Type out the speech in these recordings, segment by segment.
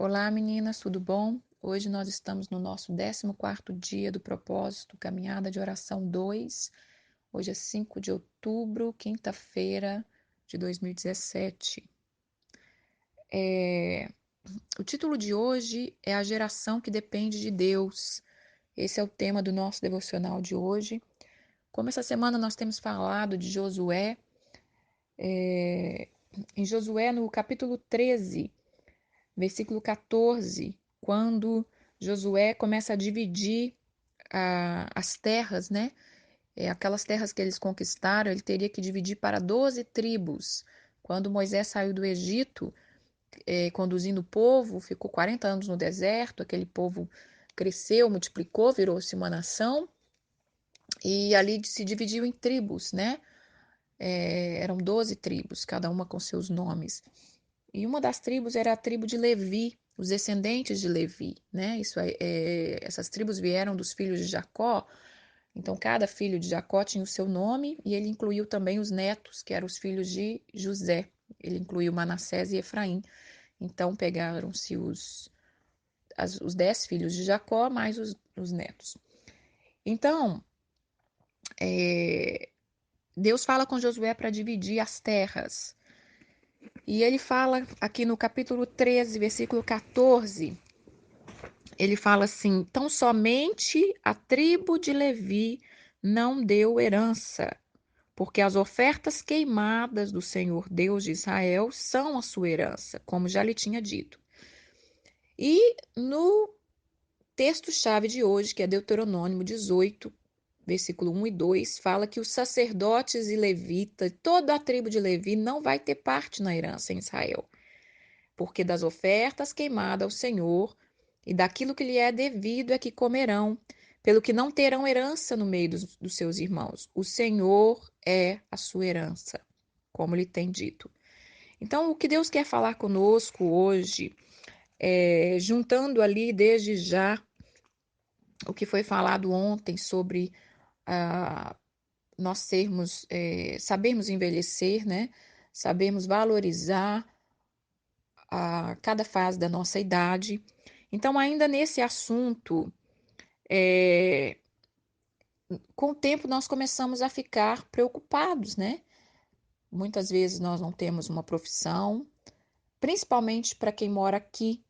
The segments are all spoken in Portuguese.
Olá, meninas, tudo bom? Hoje nós estamos no nosso 14º dia do propósito Caminhada de Oração 2. Hoje é 5 de outubro, quinta-feira de 2017. O título de hoje é A Geração que Depende de Deus. Esse é o tema do nosso devocional de hoje. Como essa semana nós temos falado de Josué, em Josué, no capítulo 13, versículo 14, quando Josué começa a dividir as terras, né? Aquelas terras que eles conquistaram, ele teria que dividir para 12 tribos. Quando Moisés saiu do Egito, conduzindo o povo, ficou 40 anos no deserto, aquele povo cresceu, multiplicou, virou-se uma nação, e ali se dividiu em tribos, né? Eram 12 tribos, cada uma com seus nomes. E uma das tribos era a tribo de Levi, os descendentes de Levi, né? Essas tribos vieram dos filhos de Jacó. Então, cada filho de Jacó tinha o seu nome e ele incluiu também os netos, que eram os filhos de José. Ele incluiu Manassés e Efraim. Então, pegaram-se os 10 filhos de Jacó, mais os netos. Então, Deus fala com Josué para dividir as terras. E ele fala aqui no capítulo 13, versículo 14, ele fala assim: tão somente a tribo de Levi não deu herança, porque as ofertas queimadas do Senhor Deus de Israel são a sua herança, como já lhe tinha dito. E no texto-chave de hoje, que é Deuteronômio 18, versículo 1 e 2, fala que os sacerdotes e levitas, toda a tribo de Levi não vai ter parte na herança em Israel, porque das ofertas queimadas ao Senhor e daquilo que lhe é devido é que comerão, pelo que não terão herança no meio dos seus irmãos. O Senhor é a sua herança, como lhe tem dito. Então, o que Deus quer falar conosco hoje, juntando ali desde já o que foi falado ontem sobre nós sabermos envelhecer, né? Sabermos valorizar cada fase da nossa idade. Então, ainda nesse assunto, com o tempo nós começamos a ficar preocupados, né? Muitas vezes nós não temos uma profissão, principalmente para quem mora aqui,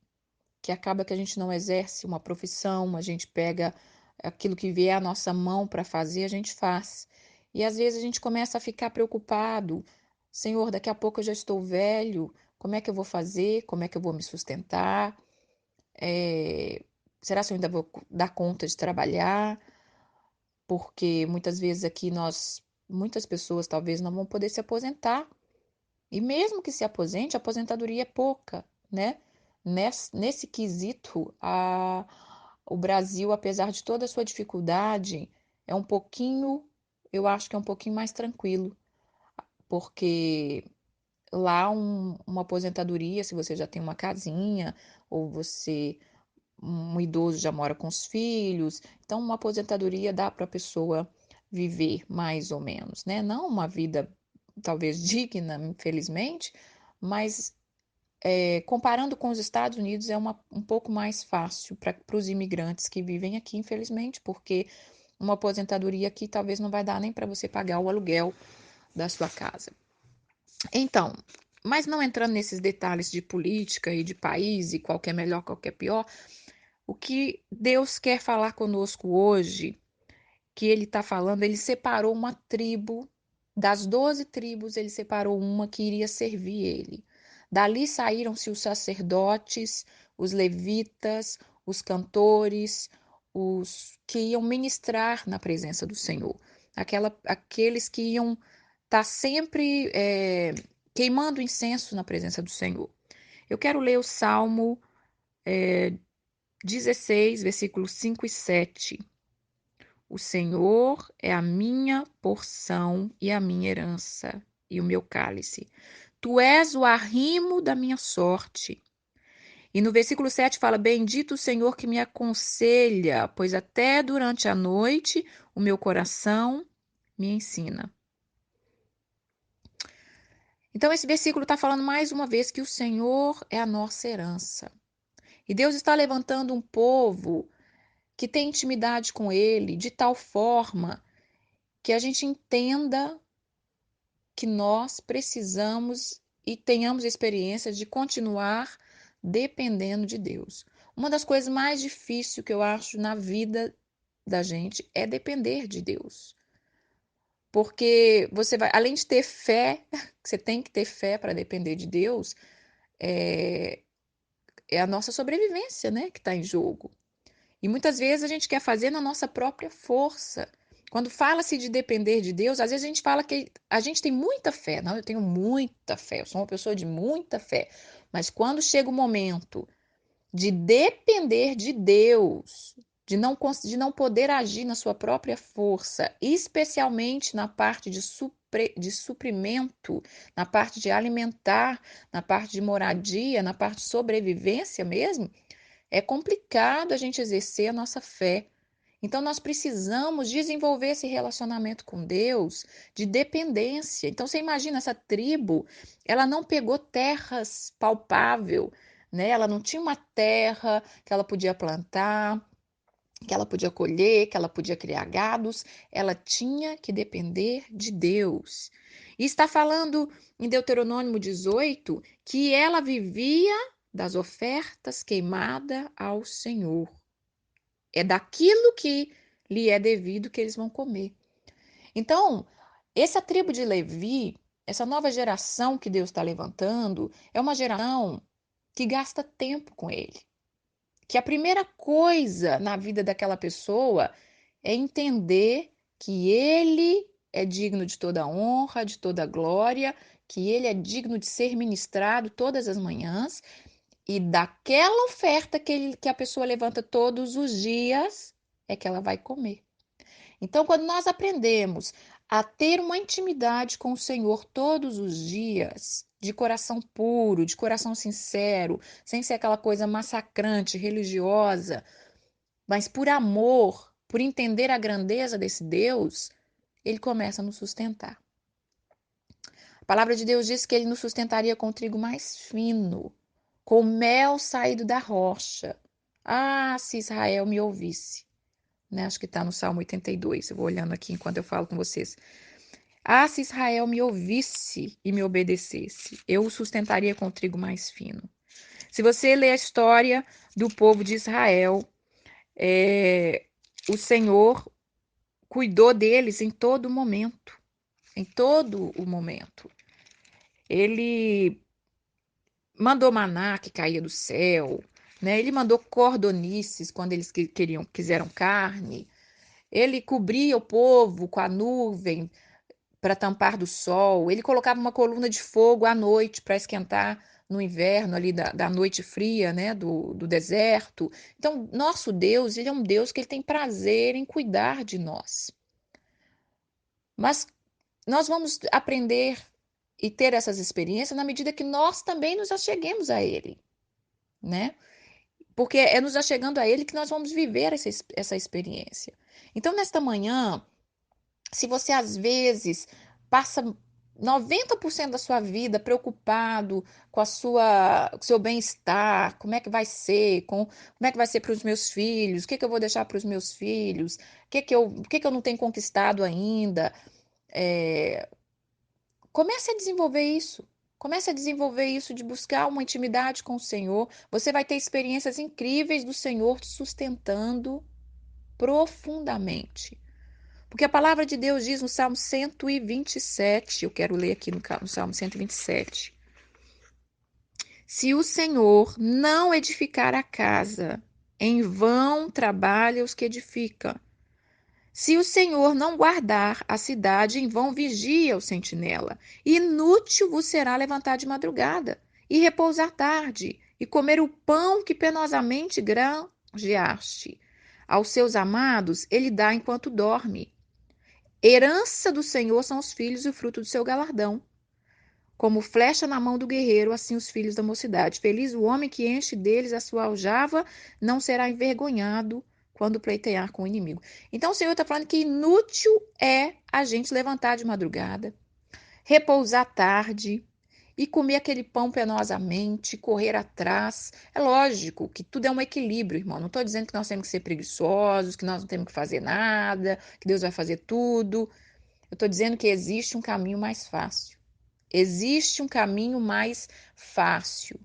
que acaba que a gente não exerce uma profissão, a gente pega aquilo que vier à nossa mão para fazer, a gente faz. E às vezes a gente começa a ficar preocupado. Senhor, daqui a pouco eu já estou velho, como é que eu vou fazer? Como é que eu vou me sustentar? É, será que eu ainda vou dar conta de trabalhar? Porque muitas vezes aqui muitas pessoas talvez não vão poder se aposentar. E mesmo que se aposente, a aposentadoria é pouca, né? Nesse quesito, o Brasil, apesar de toda a sua dificuldade, é um pouquinho, eu acho que é um pouquinho mais tranquilo, porque lá uma aposentadoria, se você já tem uma casinha, ou um idoso já mora com os filhos, então uma aposentadoria dá para a pessoa viver mais ou menos, né? Não uma vida talvez digna, infelizmente, mas comparando com os Estados Unidos é um pouco mais fácil para os imigrantes que vivem aqui, infelizmente, porque uma aposentadoria aqui talvez não vai dar nem para você pagar o aluguel da sua casa. Então, mas não entrando nesses detalhes de política e de país e qual que é melhor, qual que é pior, o que Deus quer falar conosco hoje, que Ele está falando, Ele separou uma tribo, das 12 tribos, Ele separou uma que iria servir Ele. Dali saíram-se os sacerdotes, os levitas, os cantores, os que iam ministrar na presença do Senhor. Aqueles que iam estar sempre queimando incenso na presença do Senhor. Eu quero ler o Salmo 16, versículos 5 e 7. O Senhor é a minha porção e a minha herança e o meu cálice. Tu és o arrimo da minha sorte. E no versículo 7 fala: Bendito o Senhor que me aconselha, pois até durante a noite o meu coração me ensina. Então, esse versículo está falando mais uma vez que o Senhor é a nossa herança. E Deus está levantando um povo que tem intimidade com Ele, de tal forma que a gente entenda que nós precisamos e tenhamos experiência de continuar dependendo de Deus. Uma das coisas mais difíceis que eu acho na vida da gente é depender de Deus. Porque você vai, além de ter fé, você tem que ter fé para depender de Deus, é, é a nossa sobrevivência, né, que está em jogo. E muitas vezes a gente quer fazer na nossa própria força. Quando fala-se de depender de Deus, às vezes a gente fala que a gente tem muita fé. Não, eu tenho muita fé, eu sou uma pessoa de muita fé. Mas quando chega o momento de depender de Deus, de não poder agir na sua própria força, especialmente na parte de suprimento, na parte de alimentar, na parte de moradia, na parte de sobrevivência mesmo, é complicado a gente exercer a nossa fé. Então, nós precisamos desenvolver esse relacionamento com Deus de dependência. Então, você imagina essa tribo, ela não pegou terras palpável, né? Ela não tinha uma terra que ela podia plantar, que ela podia colher, que ela podia criar gados. Ela tinha que depender de Deus. E está falando em Deuteronômio 18 que ela vivia das ofertas queimadas ao Senhor. É daquilo que lhe é devido que eles vão comer. Então, essa tribo de Levi, essa nova geração que Deus está levantando, é uma geração que gasta tempo com ele. Que a primeira coisa na vida daquela pessoa é entender que ele é digno de toda honra, de toda glória, que ele é digno de ser ministrado todas as manhãs e daquela oferta que a pessoa levanta todos os dias é que ela vai comer. Então, quando nós aprendemos a ter uma intimidade com o Senhor todos os dias, de coração puro, de coração sincero, sem ser aquela coisa massacrante, religiosa, mas por amor, por entender a grandeza desse Deus, ele começa a nos sustentar. A palavra de Deus diz que ele nos sustentaria com o trigo mais fino, com mel saído da rocha. Ah, se Israel me ouvisse. Né? Acho que está no Salmo 82. Eu vou olhando aqui enquanto eu falo com vocês. Ah, se Israel me ouvisse e me obedecesse, eu o sustentaria com o trigo mais fino. Se você ler a história do povo de Israel, o Senhor cuidou deles em todo momento. Em todo o momento. Ele mandou maná que caía do céu, né? Ele mandou cordonices quando eles quiseram carne. Ele cobria o povo com a nuvem para tampar do sol. Ele colocava uma coluna de fogo à noite para esquentar no inverno ali da noite fria, né, do deserto. Então, nosso Deus, ele é um Deus que ele tem prazer em cuidar de nós. Mas nós vamos aprender e ter essas experiências na medida que nós também nos acheguemos a ele, né? Porque é nos achegando a ele que nós vamos viver essa experiência. Então, nesta manhã, se você às vezes passa 90% da sua vida preocupado com com o seu bem-estar, como é que vai ser, como é que vai ser para os meus filhos, o que eu vou deixar para os meus filhos, o que eu não tenho conquistado ainda, é, comece a desenvolver isso. Comece a desenvolver isso de buscar uma intimidade com o Senhor. Você vai ter experiências incríveis do Senhor te sustentando profundamente. Porque a palavra de Deus diz no Salmo 127, eu quero ler aqui no Salmo 127. Se o Senhor não edificar a casa, em vão trabalha os que edificam. Se o Senhor não guardar a cidade, em vão vigia o sentinela. Inútil vos será levantar de madrugada, e repousar tarde, e comer o pão que penosamente granjeaste. Aos seus amados ele dá enquanto dorme. Herança do Senhor são os filhos e o fruto do seu galardão. Como flecha na mão do guerreiro, assim os filhos da mocidade. Feliz o homem que enche deles a sua aljava, não será envergonhado quando pleitear com o inimigo. Então o Senhor está falando que inútil é a gente levantar de madrugada, repousar tarde, e comer aquele pão penosamente, correr atrás. É lógico que tudo é um equilíbrio, irmão. Não estou dizendo que nós temos que ser preguiçosos, que nós não temos que fazer nada, que Deus vai fazer tudo. Eu estou dizendo que existe um caminho mais fácil. Existe um caminho mais fácil,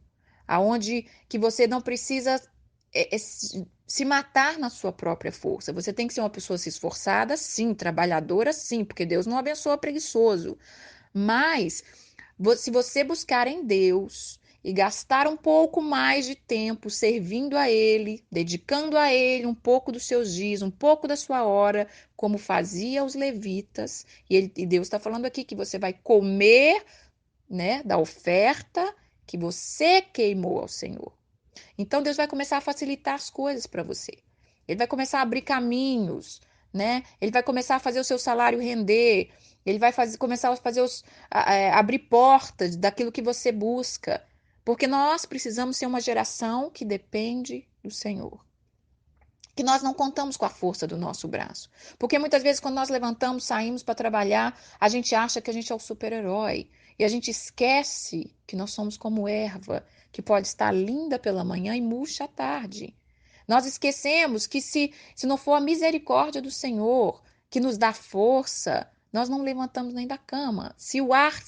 aonde que você não precisa se matar na sua própria força. Você tem que ser uma pessoa se esforçada, sim, trabalhadora, sim, porque Deus não abençoa preguiçoso. Mas se você buscar em Deus e gastar um pouco mais de tempo servindo a Ele, dedicando a Ele um pouco dos seus dias, um pouco da sua hora, como fazia os levitas, e Deus está falando aqui que você vai comer, né, da oferta que você queimou ao Senhor. Então Deus vai começar a facilitar as coisas para você. Ele vai começar a abrir caminhos, né? Ele vai começar a fazer o seu salário render. Ele vai começar a fazer abrir portas daquilo que você busca. Porque nós precisamos ser uma geração que depende do Senhor. Que nós não contamos com a força do nosso braço. Porque muitas vezes, quando nós levantamos, saímos para trabalhar, a gente acha que a gente é o super-herói. E a gente esquece que nós somos como erva, que pode estar linda pela manhã e murcha à tarde. Nós esquecemos que se não for a misericórdia do Senhor que nos dá força, nós não levantamos nem da cama. Se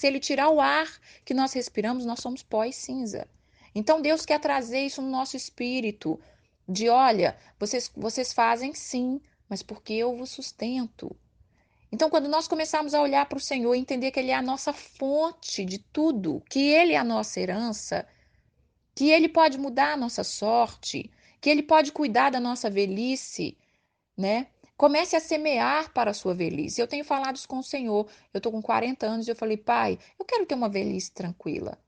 ele tirar o ar que nós respiramos, nós somos pó e cinza. Então Deus quer trazer isso no nosso espírito, de olha, vocês fazem sim, mas porque eu vos sustento. Então, quando nós começarmos a olhar para o Senhor e entender que Ele é a nossa fonte de tudo, que Ele é a nossa herança, que Ele pode mudar a nossa sorte, que Ele pode cuidar da nossa velhice, né? Comece a semear para a sua velhice. Eu tenho falado isso com o Senhor. Eu estou com 40 anos e eu falei, pai, eu quero ter uma velhice tranquila.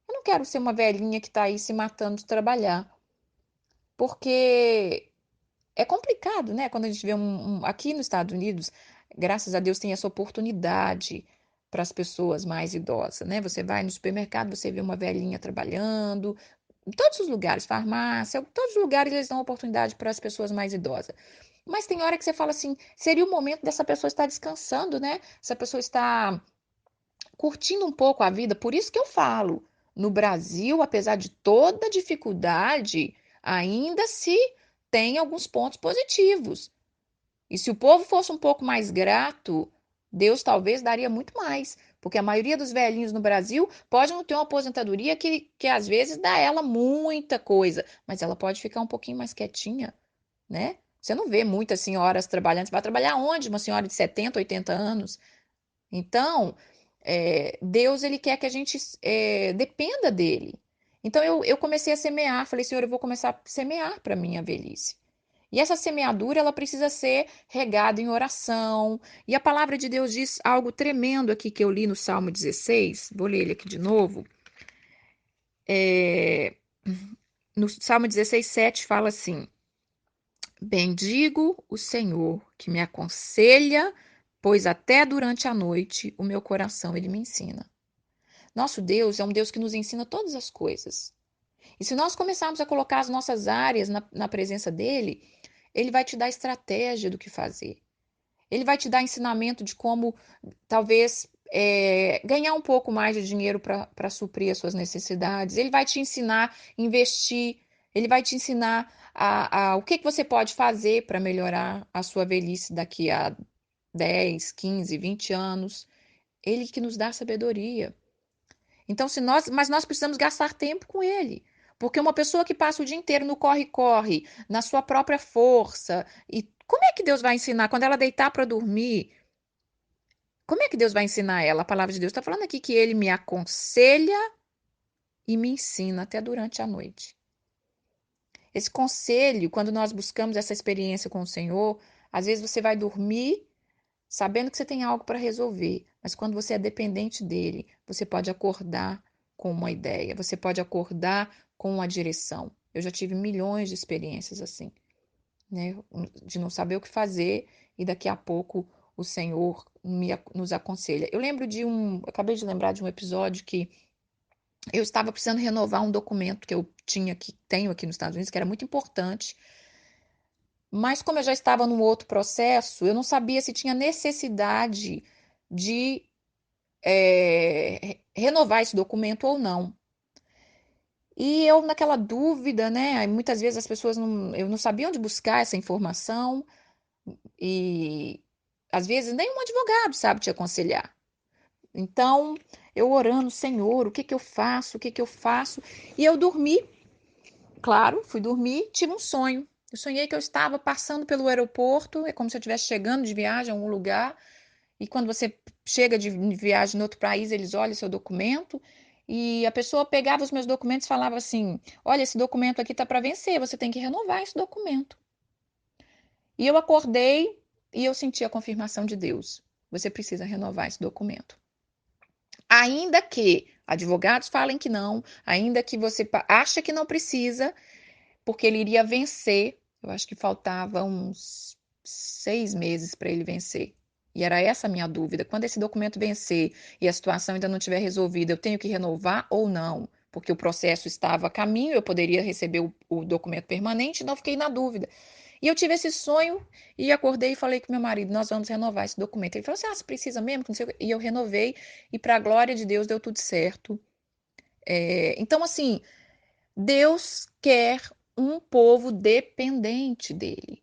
Eu não quero ser uma velhinha que está aí se matando de trabalhar. Porque é complicado, né? Quando a gente vê aqui nos Estados Unidos, graças a Deus tem essa oportunidade para as pessoas mais idosas, né? Você vai no supermercado, você vê uma velhinha trabalhando, em todos os lugares, farmácia, todos os lugares eles dão oportunidade para as pessoas mais idosas. Mas tem hora que você fala assim, seria o momento dessa pessoa estar descansando, né? Essa pessoa está curtindo um pouco a vida. Por isso que eu falo, no Brasil, apesar de toda a dificuldade, ainda se tem alguns pontos positivos. E se o povo fosse um pouco mais grato, Deus talvez daria muito mais. Porque a maioria dos velhinhos no Brasil pode não ter uma aposentadoria que às vezes dá ela muita coisa, mas ela pode ficar um pouquinho mais quietinha, né? Você não vê muitas senhoras trabalhando. Você vai trabalhar onde? Uma senhora de 70, 80 anos? Então, Deus ele quer que a gente dependa dele. Então eu comecei a semear, falei, Senhor, eu vou começar a semear para minha velhice. E essa semeadura ela precisa ser regada em oração. E a palavra de Deus diz algo tremendo aqui que eu li no Salmo 16. Vou ler ele aqui de novo. É, no Salmo 16, 7 fala assim: Bendigo o Senhor que me aconselha, pois até durante a noite o meu coração ele me ensina. Nosso Deus é um Deus que nos ensina todas as coisas. E se nós começarmos a colocar as nossas áreas na presença dele, ele vai te dar estratégia do que fazer. Ele vai te dar ensinamento de como, talvez, ganhar um pouco mais de dinheiro para suprir as suas necessidades. Ele vai te ensinar a investir. Ele vai te ensinar o que você pode fazer para melhorar a sua velhice daqui a 10, 15, 20 anos. Ele que nos dá sabedoria. Então, mas nós precisamos gastar tempo com ele. Porque uma pessoa que passa o dia inteiro no corre-corre, na sua própria força, e como é que Deus vai ensinar? Quando ela deitar para dormir, como é que Deus vai ensinar ela? A palavra de Deus está falando aqui que ele me aconselha e me ensina até durante a noite. Esse conselho, quando nós buscamos essa experiência com o Senhor, às vezes você vai dormir sabendo que você tem algo para resolver, mas quando você é dependente dele, você pode acordar com uma ideia, você pode acordar com uma direção. Eu já tive milhões de experiências assim, né? De não saber o que fazer e daqui a pouco o Senhor nos aconselha. Acabei de lembrar de um episódio que eu estava precisando renovar um documento que eu tenho aqui nos Estados Unidos, que era muito importante, mas como eu já estava num outro processo, eu não sabia se tinha necessidade de renovar esse documento ou não. E eu naquela dúvida, né? Aí muitas vezes as pessoas eu não sabia onde buscar essa informação e às vezes nenhum advogado sabe te aconselhar. Então, eu orando, Senhor, o que que eu faço? O que que eu faço? E eu dormi, claro, fui dormir, tive um sonho. Eu sonhei que eu estava passando pelo aeroporto, é como se eu estivesse chegando de viagem a algum lugar. E quando você chega de viagem em outro país, eles olham seu documento. E a pessoa pegava os meus documentos e falava assim: Olha, esse documento aqui está para vencer, você tem que renovar esse documento. E eu acordei e eu senti a confirmação de Deus: Você precisa renovar esse documento. Ainda que advogados falem que não, ainda que você acha que não precisa, porque ele iria vencer. Eu acho que faltava uns 6 meses para ele vencer. E era essa a minha dúvida. Quando esse documento vencer e a situação ainda não estiver resolvida, eu tenho que renovar ou não? Porque o processo estava a caminho, eu poderia receber o documento permanente, então eu fiquei na dúvida. E eu tive esse sonho e acordei e falei com meu marido: nós vamos renovar esse documento. Ele falou assim: você precisa mesmo? E eu renovei, e para a glória de Deus deu tudo certo. Então, assim, Deus quer um povo dependente dele.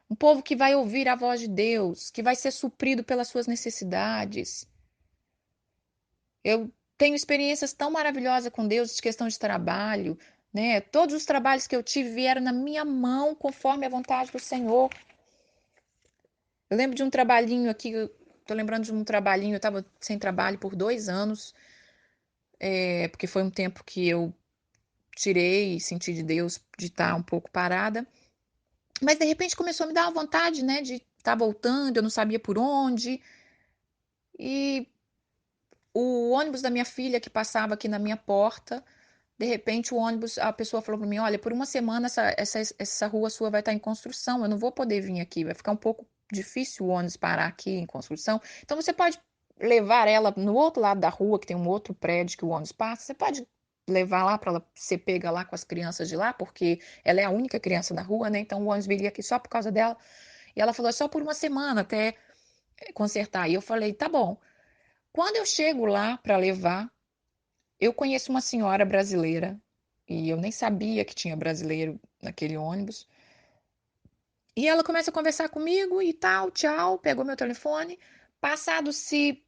Um povo que vai ouvir a voz de Deus, que vai ser suprido pelas suas necessidades. Eu tenho experiências tão maravilhosas com Deus de questão de trabalho, né? Todos os trabalhos que eu tive vieram na minha mão conforme a vontade do Senhor. Eu lembro de um trabalhinho aqui, eu tô lembrando de um trabalhinho, eu estava sem trabalho por 2 anos, porque foi um tempo que eu tirei e senti de Deus de estar um pouco parada. Mas de repente começou a me dar uma vontade, né, de estar voltando, eu não sabia por onde. E o ônibus da minha filha que passava aqui na minha porta, de repente o ônibus, a pessoa falou para mim: Olha, por uma semana essa rua sua vai estar em construção, eu não vou poder vir aqui, vai ficar um pouco difícil o ônibus parar aqui em construção. Então você pode levar ela no outro lado da rua, que tem um outro prédio que o ônibus passa, você pode levar lá para ela ser pega lá com as crianças de lá, porque ela é a única criança da rua, né? Então o ônibus viria aqui só por causa dela. E ela falou: é só por uma semana até consertar. E eu falei: tá bom. Quando eu chego lá para levar, eu conheço uma senhora brasileira e eu nem sabia que tinha brasileiro naquele ônibus. E ela começa a conversar comigo e tal, tchau, pegou meu telefone. Passado-se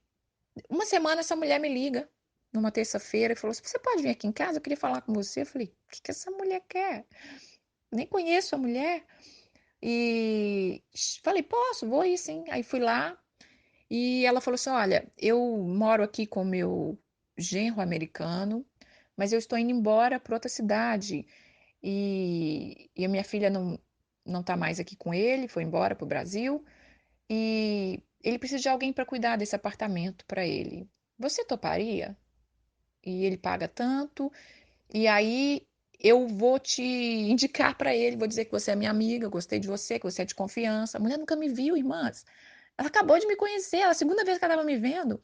uma semana, essa mulher me liga numa terça-feira e falou assim: Você pode vir aqui em casa? Eu queria falar com você. Eu falei: O que que essa mulher quer? Nem conheço a mulher. E falei: Posso, vou ir sim. Aí fui lá e ela falou assim: Olha, eu moro aqui com meu genro americano, mas eu estou indo embora para outra cidade. E a minha filha não tá mais aqui com ele, foi embora para o Brasil. E ele precisa de alguém para cuidar desse apartamento para ele. Você toparia? E ele paga tanto. E aí eu vou te indicar para ele, vou dizer que você é minha amiga, gostei de você, que você é de confiança. A mulher nunca me viu, irmãs. Ela acabou de me conhecer, é a segunda vez que ela estava me vendo.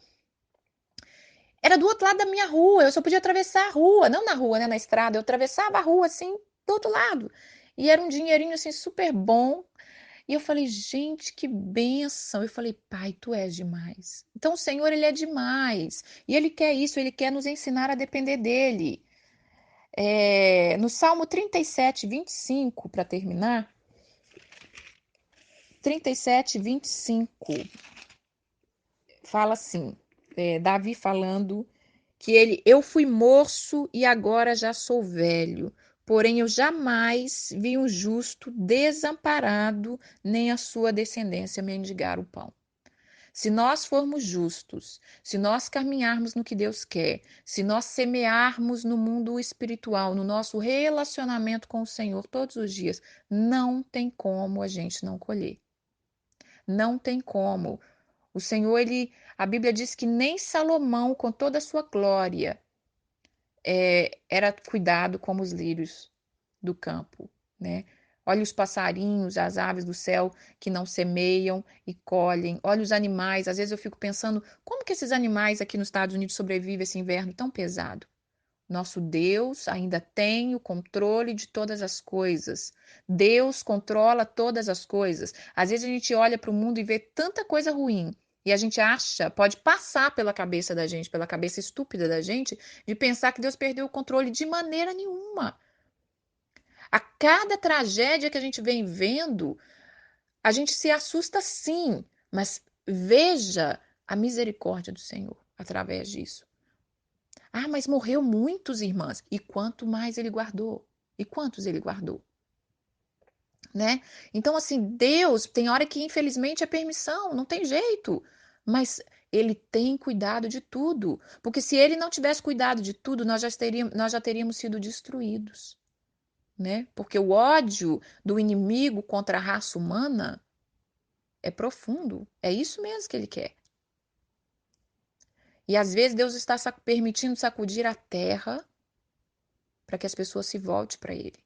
Era do outro lado da minha rua, eu só podia atravessar a rua, não na rua, né, na estrada, eu atravessava a rua assim, do outro lado. E era um dinheirinho assim super bom. E eu falei: Gente, que bênção. Eu falei: Pai, tu és demais. Então o Senhor, ele é demais. E ele quer isso, ele quer nos ensinar a depender dele. No Salmo 37, 25, para terminar, 37, 25, fala assim, Davi falando que eu fui moço e agora já sou velho, porém eu jamais vi um justo desamparado, nem a sua descendência mendigar o pão. Se nós formos justos, se nós caminharmos no que Deus quer, se nós semearmos no mundo espiritual, no nosso relacionamento com o Senhor todos os dias, não tem como a gente não colher. Não tem como. O Senhor, a Bíblia diz que nem Salomão, com toda a sua glória, era cuidado como os lírios do campo, né? Olha os passarinhos, as aves do céu que não semeiam e colhem. Olha os animais. Às vezes eu fico pensando, como que esses animais aqui nos Estados Unidos sobrevivem esse inverno tão pesado? Nosso Deus ainda tem o controle de todas as coisas. Deus controla todas as coisas. Às vezes a gente olha para o mundo e vê tanta coisa ruim E a gente acha, pode passar pela cabeça da gente, pela cabeça estúpida da gente, de pensar que Deus perdeu o controle de maneira nenhuma. A cada tragédia que a gente vem vendo, a gente se assusta sim, mas veja a misericórdia do Senhor através disso. Ah, mas morreu muitos, irmãs. E quanto mais ele guardou? E quantos ele guardou? Né? Então, assim, Deus tem hora que infelizmente é permissão, não tem jeito. Mas ele tem cuidado de tudo. Porque se ele não tivesse cuidado de tudo, nós já teríamos sido destruídos. Né? Porque o ódio do inimigo contra a raça humana é profundo. É isso mesmo que ele quer. E às vezes Deus está permitindo sacudir a terra para que as pessoas se voltem para ele.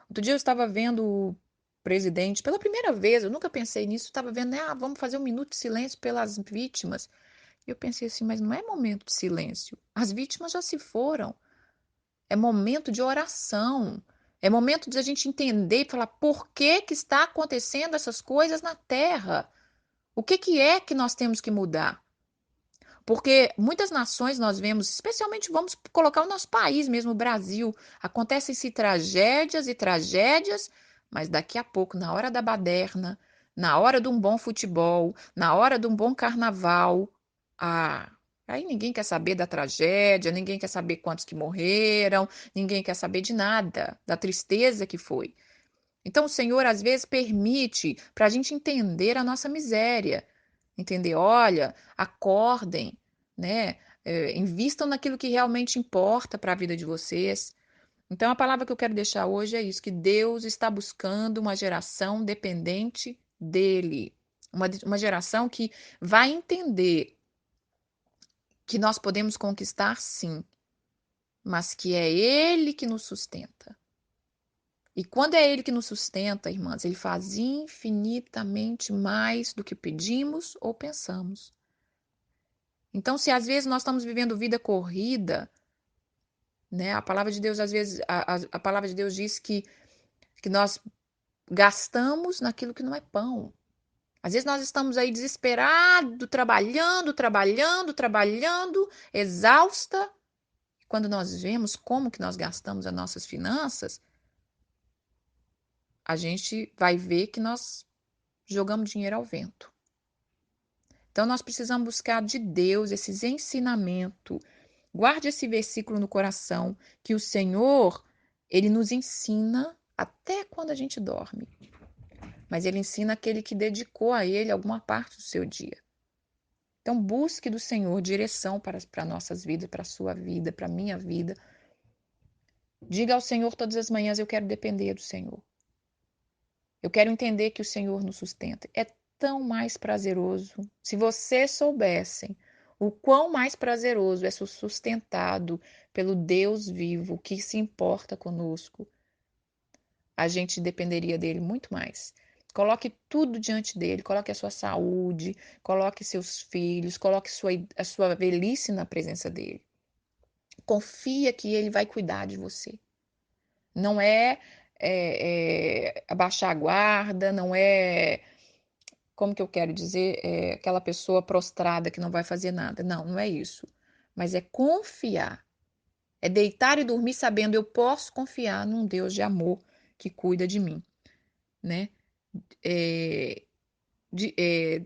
Outro dia eu estava vendo o presidente, pela primeira vez, eu nunca pensei nisso, estava vendo, né, vamos fazer um minuto de silêncio pelas vítimas. E eu pensei assim, mas não é momento de silêncio. As vítimas já se foram. É momento de oração. É momento de a gente entender e falar por que que está acontecendo essas coisas na Terra. O que que é que nós temos que mudar? Porque muitas nações nós vemos, especialmente vamos colocar o nosso país mesmo, o Brasil, acontecem-se tragédias e tragédias, mas daqui a pouco, na hora da baderna, na hora de um bom futebol, na hora de um bom carnaval, aí ninguém quer saber da tragédia, ninguém quer saber quantos que morreram, ninguém quer saber de nada, da tristeza que foi. Então, o Senhor às vezes permite para a gente entender a nossa miséria, entender, olha, acordem, né? Invistam naquilo que realmente importa para a vida de vocês. Então, a palavra que eu quero deixar hoje é isso, que Deus está buscando uma geração dependente dele. Uma geração que vai entender que nós podemos conquistar, sim, mas que é Ele que nos sustenta. E quando é Ele que nos sustenta, irmãs, Ele faz infinitamente mais do que pedimos ou pensamos. Então, se às vezes nós estamos vivendo vida corrida, né? A palavra de Deus, às vezes, a palavra de Deus diz que nós gastamos naquilo que não é pão. Às vezes nós estamos aí desesperados, trabalhando, trabalhando, trabalhando, exausta. Quando nós vemos como que nós gastamos as nossas finanças, a gente vai ver que nós jogamos dinheiro ao vento. Então nós precisamos buscar de Deus esses ensinamentos. Guarde esse versículo no coração, que o Senhor, ele nos ensina até quando a gente dorme. Mas ele ensina aquele que dedicou a ele alguma parte do seu dia. Então busque do Senhor direção para nossas vidas, para a sua vida, para a minha vida. Diga ao Senhor todas as manhãs, eu quero depender do Senhor. Eu quero entender que o Senhor nos sustenta. É tão mais prazeroso. Se vocês soubessem o quão mais prazeroso é ser sustentado pelo Deus vivo que se importa conosco, a gente dependeria dele muito mais. Coloque tudo diante dele, coloque a sua saúde, coloque seus filhos, coloque a sua velhice na presença dele. Confia que ele vai cuidar de você. Não é abaixar a guarda, não é, como que eu quero dizer, aquela pessoa prostrada que não vai fazer nada. Não, não é isso. Mas é confiar. É deitar e dormir sabendo eu posso confiar num Deus de amor que cuida de mim, né? É, de, é,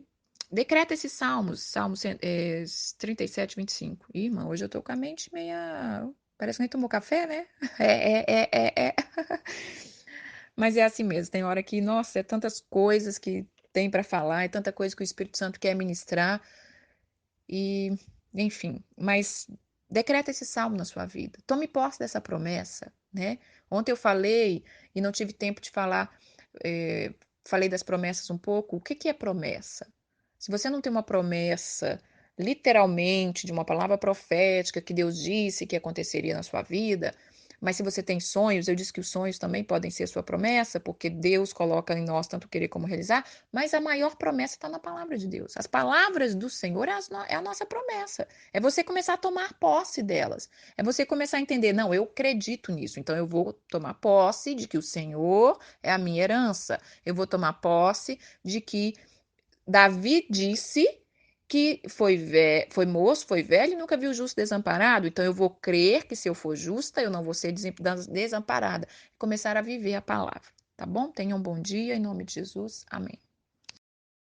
decreta esses salmos, Salmos 37, 25. Ih, irmã, hoje eu tô com a mente meia. Parece que nem tomou café, né? É. Mas é assim mesmo, tem hora que, nossa, é tantas coisas que tem para falar, é tanta coisa que o Espírito Santo quer ministrar, e, enfim, mas decreta esse salmo na sua vida. Tome posse dessa promessa, né? Ontem eu falei e não tive tempo de falar, falei das promessas um pouco. O que que é promessa? Se você não tem uma promessa, literalmente, de uma palavra profética que Deus disse que aconteceria na sua vida, mas se você tem sonhos, eu disse que os sonhos também podem ser sua promessa, porque Deus coloca em nós tanto querer como realizar, mas a maior promessa está na palavra de Deus. As palavras do Senhor é a nossa promessa. É você começar a tomar posse delas. É você começar a entender, não, eu acredito nisso, então eu vou tomar posse de que o Senhor é a minha herança. Eu vou tomar posse de que Davi disse que foi moço, foi velho e nunca viu justo desamparado. Então eu vou crer que se eu for justa, eu não vou ser desamparada. Começar a viver a palavra, tá bom? Tenha um bom dia, em nome de Jesus. Amém.